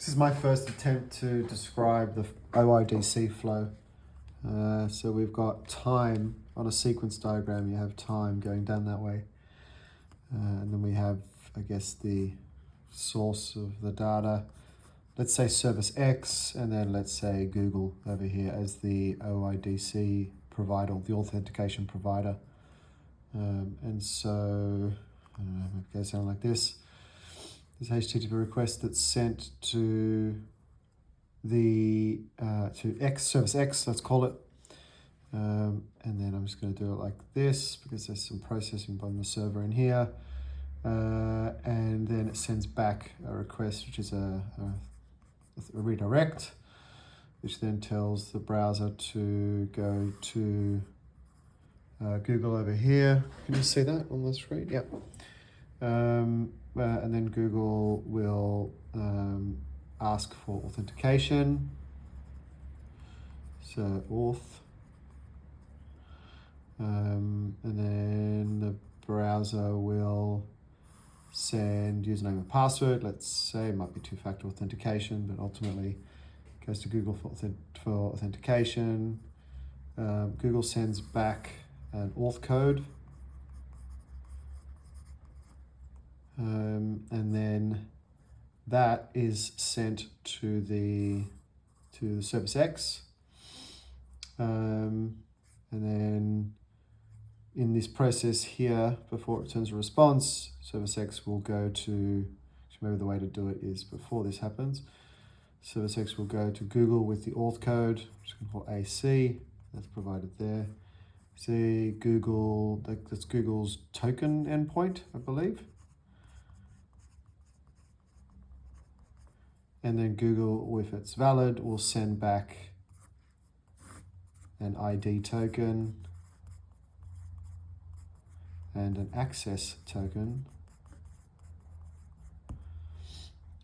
This is my first attempt to describe the OIDC flow. So we've got time on a sequence diagram. You have time going down that way. And then we have, I guess, the source of the data. Let's say service X, and then let's say Google over here as the OIDC provider, the authentication provider. And so, I don't know, it goes something like this. This HTTP request that's sent to the to X, service X, let's call it. And then I'm just going to do it like this because there's some processing on the server in here. And then it sends back a request, which is a redirect, which then tells the browser to go to Google over here. Can you see that on the screen? Yep. And then Google will ask for authentication. So auth. And then the browser will send username and password. Let's say it might be two-factor authentication, but ultimately it goes to Google for authentication. Google sends back an auth code. And then that is sent to the service X. And then in this process here, before it returns a response, service X will go to, maybe the way to do it is before this happens, service X will go to Google with the auth code, which we can call AC, that's provided there. See Google, that's Google's token endpoint, I believe. And then Google, if it's valid, will send back an ID token and an access token.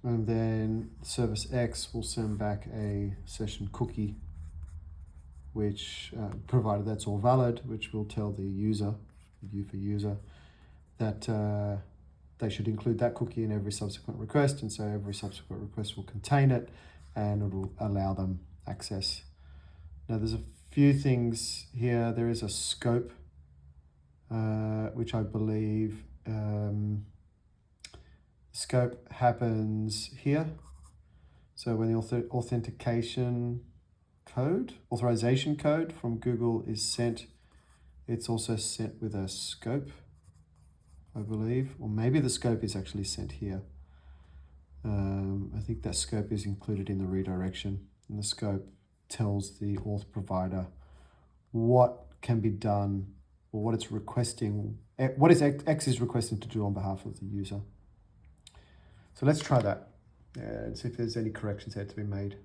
And then service X will send back a session cookie, which, provided that's all valid, which will tell the user, that they should include that cookie in every subsequent request, and so every subsequent request will contain it and it will allow them access. Now there's a few things here. There is a scope, which I believe scope happens here. So when the authorization code from Google is sent, it's also sent with a scope, I believe, or maybe the scope is actually sent here. I think that scope is included in the redirection, and the scope tells the auth provider what can be done, or what it's requesting, what is X is requesting to do on behalf of the user. So let's try that and see if there's any corrections that have to be made.